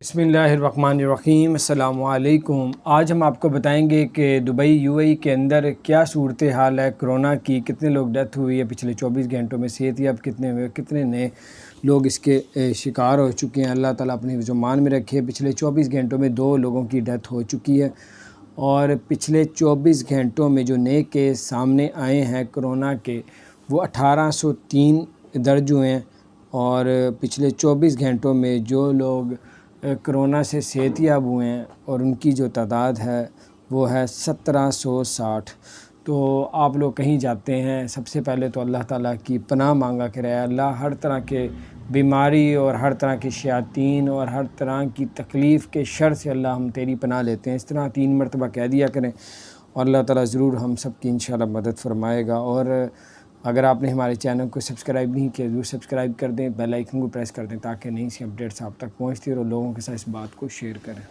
बिस्मिल्लाहिर्रहमानिर्रहीम। अस्सलामु अलैकुम। आज हम आपको बताएंगे कि दुबई यूएई के अंदर क्या सूरत हाल है कोरोना की, कितने लोग डेथ हुई है पिछले 24 घंटों में, सेहतियाब कितने हुए, कितने नए लोग इसके शिकार हो चुके हैं। अल्लाह ताला अपनी ज़ुबान में रखे। पिछले 24 घंटों में 2 लोगों की डेथ हो चुकी है और पिछले 24 घंटों में जो नए केस सामने आए हैं कोरोना के वो 1803 दर्ज हुए हैं और पिछले 24 घंटों में जो लोग कोरोना से सेहतियाब हुए हैं और उनकी जो तादाद है वो है 1760। तो आप लोग कहीं जाते हैं, सबसे पहले तो अल्लाह ताला की पनाह मांगा कि अल्लाह हर तरह के बीमारी और हर तरह के शयातीन और हर तरह की तकलीफ़ के शर से अल्लाह हम तेरी पनाह लेते हैं। इस तरह 3 मरतबा कह दिया करें और अल्लाह ताला ज़रूर हम सब की इंशाअल्लाह मदद फरमाएगा। और अगर आपने हमारे चैनल को सब्सक्राइब नहीं किया ज़रूर सब्सक्राइब कर दें, बेल आइकन को प्रेस कर दें ताकि नई सी अपडेट्स आप तक पहुँचती और लोगों के साथ इस बात को शेयर करें।